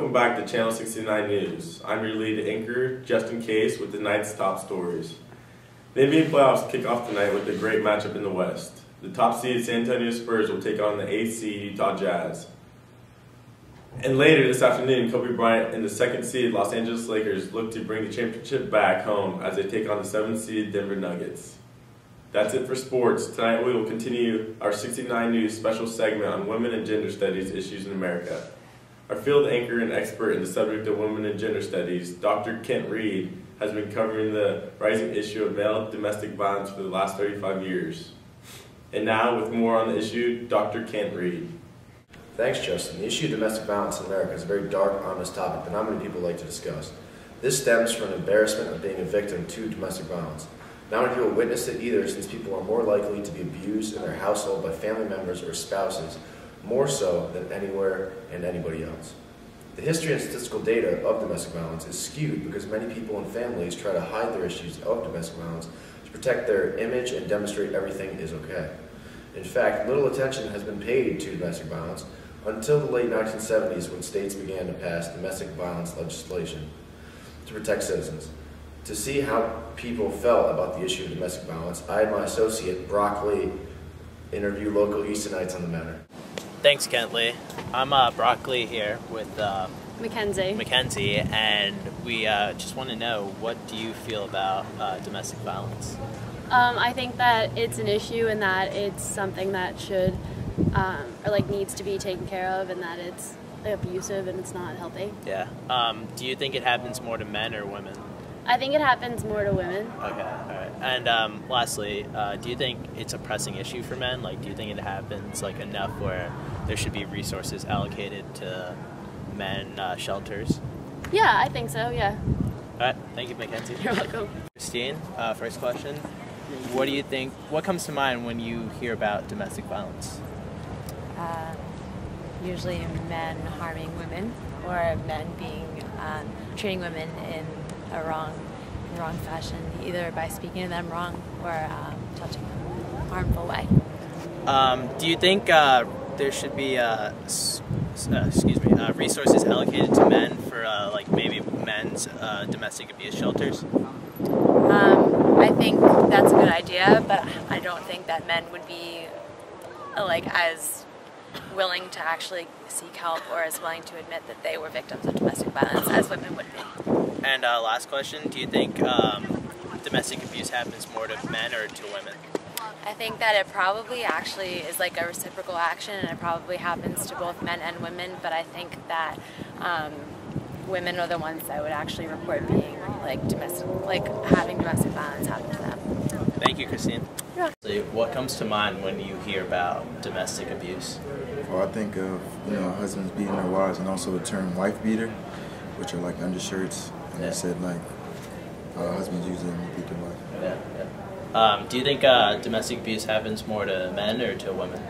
welcome back to Channel 69 News. I'm your lead anchor, Justin Case, with the night's top stories. The NBA playoffs kick off tonight with a great matchup in the West. The top seed San Antonio Spurs will take on the 8th seed Utah Jazz. And later this afternoon, Kobe Bryant and the 2nd seed Los Angeles Lakers look to bring the championship back home as they take on the 7th seed Denver Nuggets. That's it for sports. Tonight we will continue our 69 News special segment on women and gender studies issues in America. Our field anchor and expert in the subject of women and gender studies, Dr. Kent Reed, has been covering the rising issue of male domestic violence for the last 35 years. And now, with more on the issue, Dr. Kent Reed. Thanks, Justin. The issue of domestic violence in America is a very dark, honest topic that not many people like to discuss. This stems from an embarrassment of being a victim to domestic violence. Not many people witness it either, since people are more likely to be abused in their household by family members or spouses, more so than anywhere and anybody else. The history and statistical data of domestic violence is skewed because many people and families try to hide their issues of domestic violence to protect their image and demonstrate everything is okay. In fact, little attention has been paid to domestic violence until the late 1970s, when states began to pass domestic violence legislation to protect citizens. To see how people felt about the issue of domestic violence, I had my associate, Brock Lee, interview local Eastonites on the matter. Thanks, Kentley. I'm Brock Lee here with Mackenzie, and we just want to know, what do you feel about domestic violence? I think that it's an issue, and that it's something that should or needs to be taken care of, and that it's abusive and it's not healthy. Yeah. Do you think it happens more to men or women? I think it happens more to women. Okay, all right. And lastly, do you think it's a pressing issue for men? Do you think it happens enough where there should be resources allocated to men shelters? Yeah, I think so, yeah. All right, thank you, Mackenzie. You're welcome. Christine, first question. What do you think, what comes to mind when you hear about domestic violence? Usually men harming women, or men being treating women in a wrong fashion, either by speaking to them wrong or touching them in a harmful way. Do you think there should be resources allocated to men for maybe men's domestic abuse shelters? I think that's a good idea, but I don't think that men would be as willing to actually seek help or as willing to admit that they were victims of domestic violence as women would be. And last question, do you think domestic abuse happens more to men or to women? I think that it probably actually is a reciprocal action, and it probably happens to both men and women, but I think that women are the ones that would actually report being having domestic violence happen to them. Thank you, Christine. Yeah. What comes to mind when you hear about domestic abuse? Well, I think of husbands beating their wives, and also the term wife beater, which are undershirts, and they said husbands use them to beat their wife. Yeah. Do you think domestic abuse happens more to men or to women?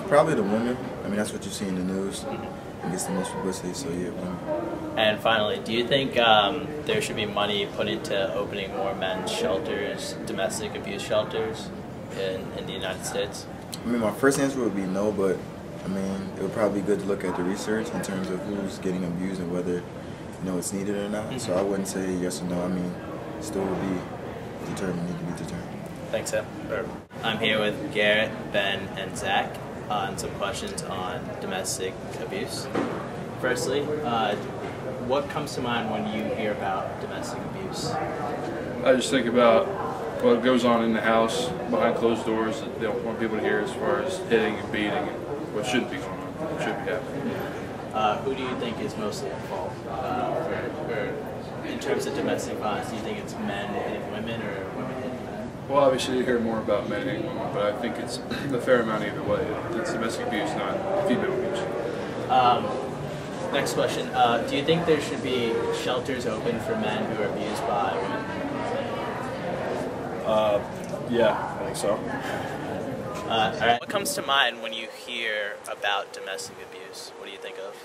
Probably to women. I mean, that's what you see in the news. It gets the most publicity, so yeah, women. And finally, do you think there should be money put into opening more men's shelters, domestic abuse shelters, in the United States? I mean, my first answer would be no, but I mean, it would probably be good to look at the research in terms of who's getting abused and whether it's needed or not. So I wouldn't say yes or no. I mean, still would be determined, need to be determined. Thanks, Sam. I'm here with Garrett, Ben, and Zach on some questions on domestic abuse. Firstly, what comes to mind when you hear about domestic abuse? I just think about what goes on in the house behind closed doors that they don't want people to hear, as far as hitting and beating and what shouldn't be going on, what should be happening. Who do you think is mostly at fault in terms of domestic violence? Do you think it's men hitting women or women hitting men? Well, obviously you hear more about men hitting women, but I think it's a fair amount either way. It's domestic abuse, not female abuse. Next question. Do you think there should be shelters open for men who are abused by women? Yeah, I think so. All right. What comes to mind when you hear about domestic abuse? What do you think of?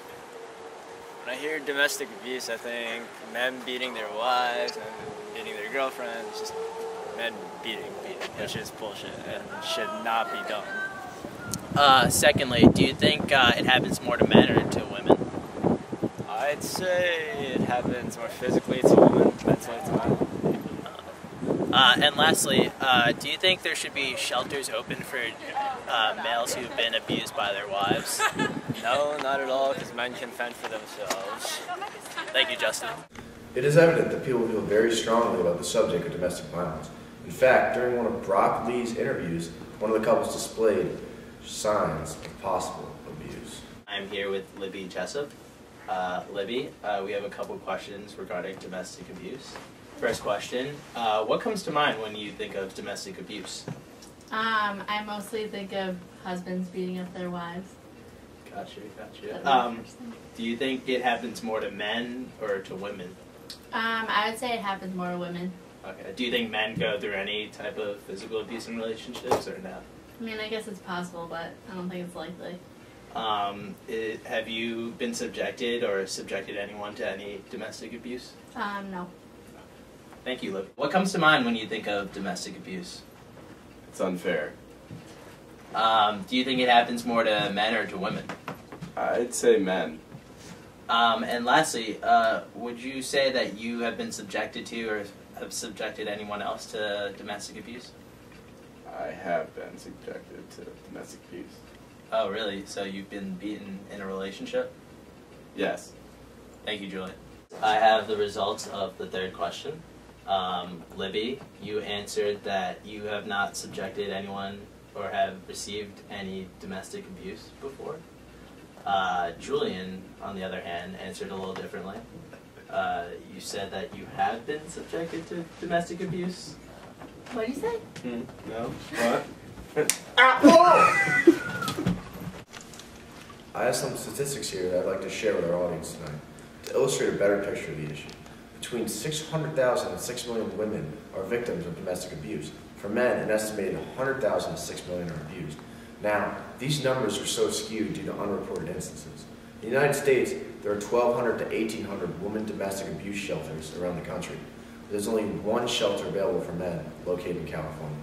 When I hear domestic abuse, I think men beating their wives and beating their girlfriends, just men beating, which is bullshit and should not be done. Secondly, do you think it happens more to men or to women? I I'd say it happens more physically to women, mentally to men. And lastly, do you think there should be shelters open for males who've been abused by their wives? No, not at all, because men can fend for themselves. Thank you, Justin. It is evident that people feel very strongly about the subject of domestic violence. In fact, during one of Brock Lee's interviews, one of the couples displayed signs of possible abuse. I'm here with Libby Jessup. Libby, we have a couple questions regarding domestic abuse. First question, what comes to mind when you think of domestic abuse? I mostly think of husbands beating up their wives. Gotcha. Do you think it happens more to men or to women? I would say it happens more to women. Okay. Do you think men go through any type of physical abuse in relationships or no? I mean, I guess it's possible, but I don't think it's likely. Have you been subjected or subjected anyone to any domestic abuse? No. Thank you, Libby. What comes to mind when you think of domestic abuse? It's unfair. Do you think it happens more to men or to women? I'd say men. And lastly, would you say that you have been subjected to or have subjected anyone else to domestic abuse? I have been subjected to domestic abuse. Oh, really? So you've been beaten in a relationship? Yes. Thank you, Julian. I have the results of the third question. Libby, you answered that you have not subjected anyone or have received any domestic abuse before. Julian, on the other hand, answered a little differently. You said that you have been subjected to domestic abuse. What did you say? No? What? I have some statistics here that I'd like to share with our audience tonight to illustrate a better picture of the issue. Between 600,000 and 6 million women are victims of domestic abuse. For men, an estimated 100,000 to 6 million are abused. Now, these numbers are so skewed due to unreported instances. In the United States, there are 1,200 to 1,800 women domestic abuse shelters around the country. There's only one shelter available for men located in California.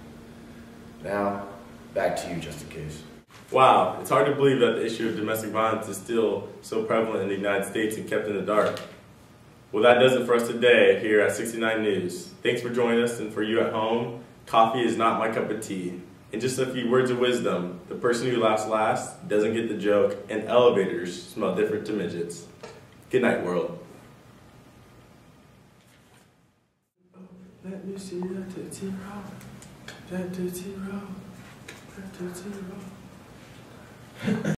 Now, back to you, just in case. Wow, it's hard to believe that the issue of domestic violence is still so prevalent in the United States and kept in the dark. Well, that does it for us today here at 69 News. Thanks for joining us, and for you at home, coffee is not my cup of tea. In just a few words of wisdom, the person who laughs last doesn't get the joke, and elevators smell different to midgets. Good night, world. Let me see that tootsie roll. That tootsie roll. That tootsie roll.